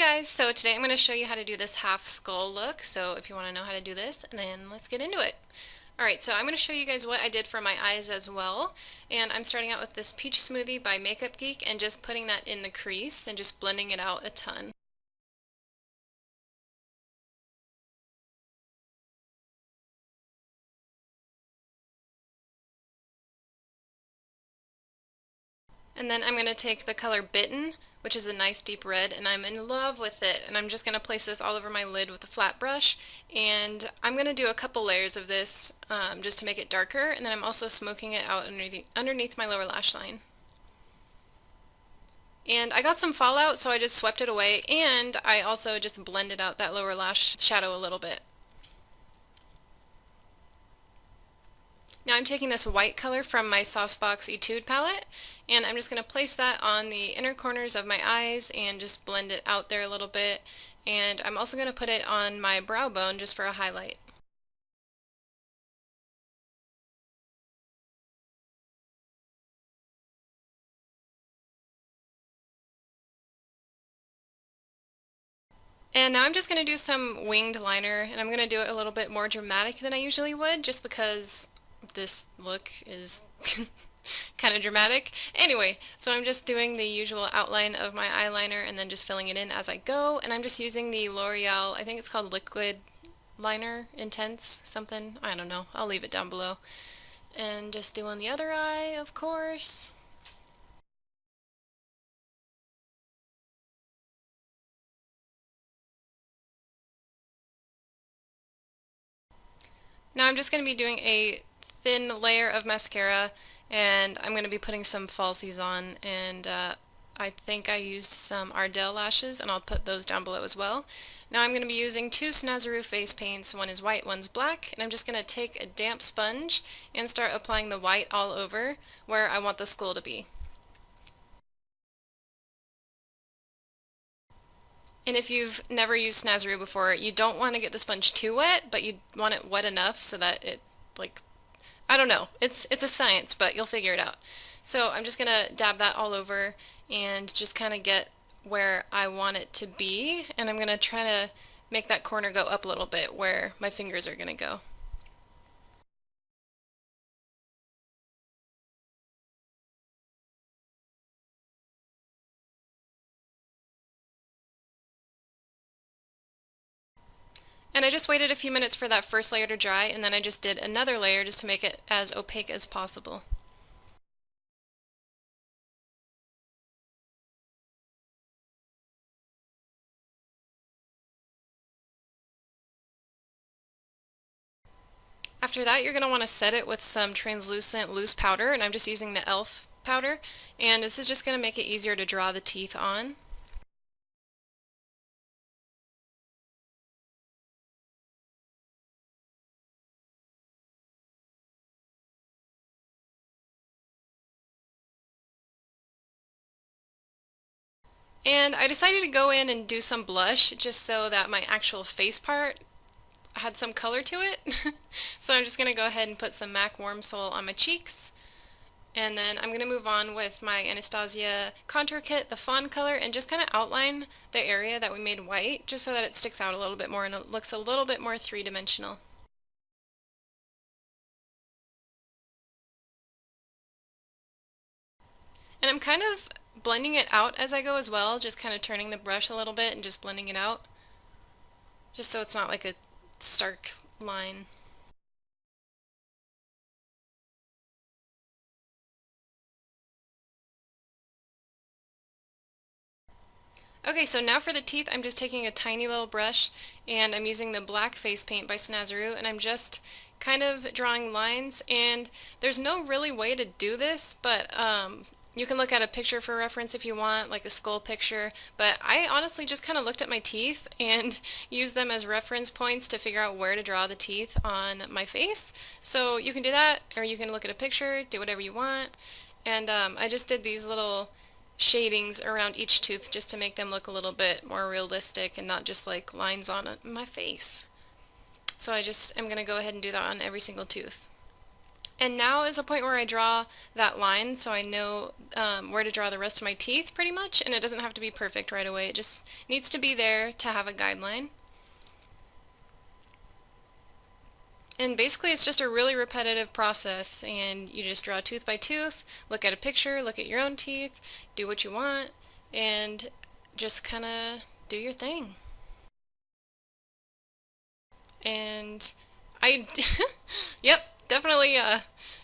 guys, so today I'm going to show you how to do this half skull look. So if you want to know how to do this, then let's get into it. Alright, so I'm going to show you guys what I did for my eyes as well. And I'm starting out with this Peach Smoothie by Makeup Geek and just putting that in the crease and just blending it out a ton. And then I'm going to take the color Bitten, which is a nice deep red, and I'm in love with it. And I'm just going to place this all over my lid with a flat brush. And I'm going to do a couple layers of this just to make it darker. And then I'm also smoking it out underneath my lower lash line. And I got some fallout, so I just swept it away. And I also just blended out that lower lash shadow a little bit. Now I'm taking this white color from my Saucebox Etude palette, and I'm just going to place that on the inner corners of my eyes and just blend it out there a little bit. And I'm also going to put it on my brow bone just for a highlight. And now I'm just going to do some winged liner, and I'm going to do it a little bit more dramatic than I usually would, just because this look is kind of dramatic. Anyway, so I'm just doing the usual outline of my eyeliner and then just filling it in as I go, and I'm just using the L'Oreal, I think it's called Liquid Liner Intense something, I don't know, I'll leave it down below. And just doing the other eye, of course. Now I'm just going to be doing a thin layer of mascara, and I'm going to be putting some falsies on, and I think I used some Ardell lashes, and I'll put those down below as well. Now I'm going to be using two Snazaroo face paints, one is white, one's black, and I'm just going to take a damp sponge and start applying the white all over where I want the skull to be. And if you've never used Snazaroo before, you don't want to get the sponge too wet, but you want it wet enough so that it, like, I don't know. It's a science, but you'll figure it out. So I'm just gonna dab that all over and just kind of get where I want it to be, and I'm gonna try to make that corner go up a little bit where my fingers are gonna go. And I just waited a few minutes for that first layer to dry, and then I just did another layer just to make it as opaque as possible. After that, you're going to want to set it with some translucent loose powder, and I'm just using the e.l.f. powder, and this is just going to make it easier to draw the teeth on. And I decided to go in and do some blush just so that my actual face part had some color to it. So I'm just going to go ahead and put some MAC Warm Soul on my cheeks. And then I'm going to move on with my Anastasia Contour Kit, the Fawn color, and just kind of outline the area that we made white just so that it sticks out a little bit more and it looks a little bit more three-dimensional. And I'm kind of blending it out as I go as well, just kind of turning the brush a little bit and just blending it out, just so it's not like a stark line. Okay, so now for the teeth, I'm just taking a tiny little brush and I'm using the black face paint by Snazaroo, and I'm just kind of drawing lines, and there's no really way to do this, but you can look at a picture for reference if you want, like a skull picture, but I honestly just kind of looked at my teeth and used them as reference points to figure out where to draw the teeth on my face. So you can do that, or you can look at a picture, do whatever you want, and I just did these little shadings around each tooth just to make them look a little bit more realistic and not just like lines on my face. So I just am going to go ahead and do that on every single tooth. And now is the point where I draw that line so I know where to draw the rest of my teeth pretty much, and it doesn't have to be perfect right away. It just needs to be there to have a guideline. And basically it's just a really repetitive process, and you just draw tooth by tooth, look at a picture, look at your own teeth, do what you want, and just kind of do your thing. And I, yep, definitely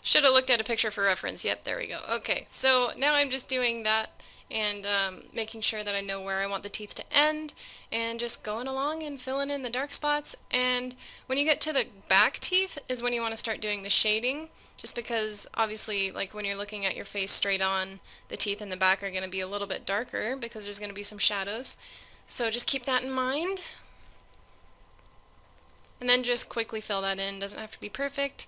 should have looked at a picture for reference. Yep, there we go. Okay, so now I'm just doing that and making sure that I know where I want the teeth to end and just going along and filling in the dark spots. And when you get to the back teeth is when you want to start doing the shading, just because obviously like when you're looking at your face straight on, the teeth in the back are going to be a little bit darker because there's going to be some shadows. So just keep that in mind. And then just quickly fill that in. Doesn't have to be perfect.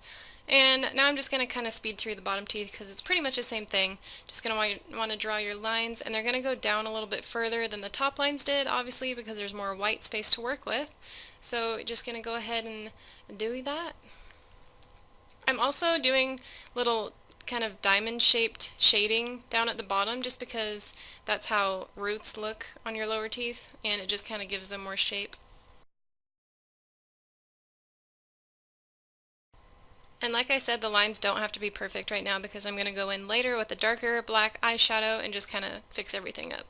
And now I'm just going to kind of speed through the bottom teeth because it's pretty much the same thing. Just going to want to draw your lines, and they're going to go down a little bit further than the top lines did, obviously, because there's more white space to work with. So just going to go ahead and do that. I'm also doing little kind of diamond shaped shading down at the bottom just because that's how roots look on your lower teeth, and it just kind of gives them more shape. And like I said, the lines don't have to be perfect right now because I'm going to go in later with a darker black eyeshadow and just kind of fix everything up.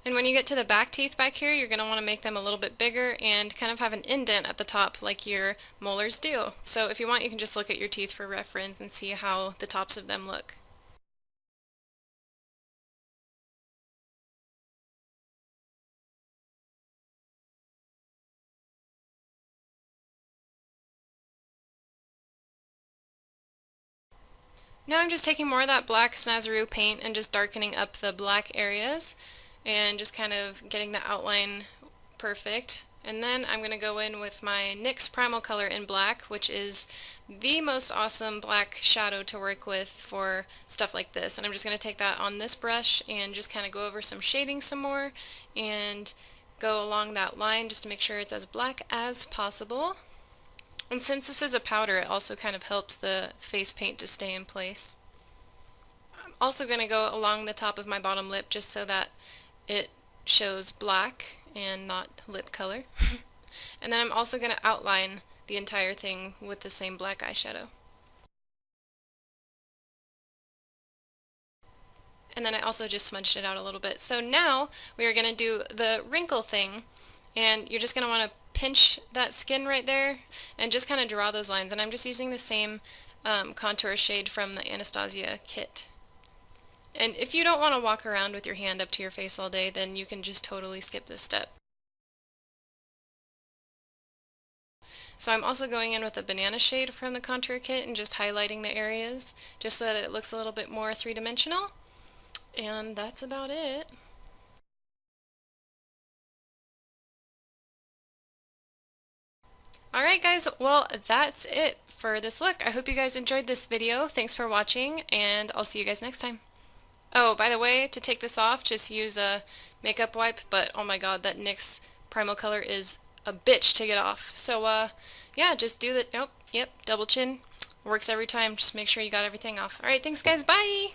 And when you get to the back teeth back here, you're going to want to make them a little bit bigger and kind of have an indent at the top like your molars do. So if you want, you can just look at your teeth for reference and see how the tops of them look. Now I'm just taking more of that black Snazaroo paint and just darkening up the black areas and just kind of getting the outline perfect. And then I'm going to go in with my NYX Primal Color in black, which is the most awesome black shadow to work with for stuff like this. And I'm just going to take that on this brush and just kind of go over some shading some more and go along that line just to make sure it's as black as possible. And since this is a powder, it also kind of helps the face paint to stay in place. I'm also going to go along the top of my bottom lip just so that it shows black and not lip color. And then I'm also going to outline the entire thing with the same black eyeshadow. And then I also just smudged it out a little bit. So now we are going to do the wrinkle thing, and you're just going to want to pinch that skin right there and just kind of draw those lines. And I'm just using the same contour shade from the Anastasia kit. And if you don't want to walk around with your hand up to your face all day, then you can just totally skip this step. So I'm also going in with a banana shade from the contour kit and just highlighting the areas just so that it looks a little bit more three-dimensional. And that's about it. Alright guys, well that's it for this look. I hope you guys enjoyed this video. Thanks for watching, and I'll see you guys next time. Oh, by the way, to take this off, just use a makeup wipe, but oh my god, that NYX Primal Color is a bitch to get off. So, yeah, just do the, nope, yep, double chin. Works every time. Just make sure you got everything off. Alright, thanks guys, bye!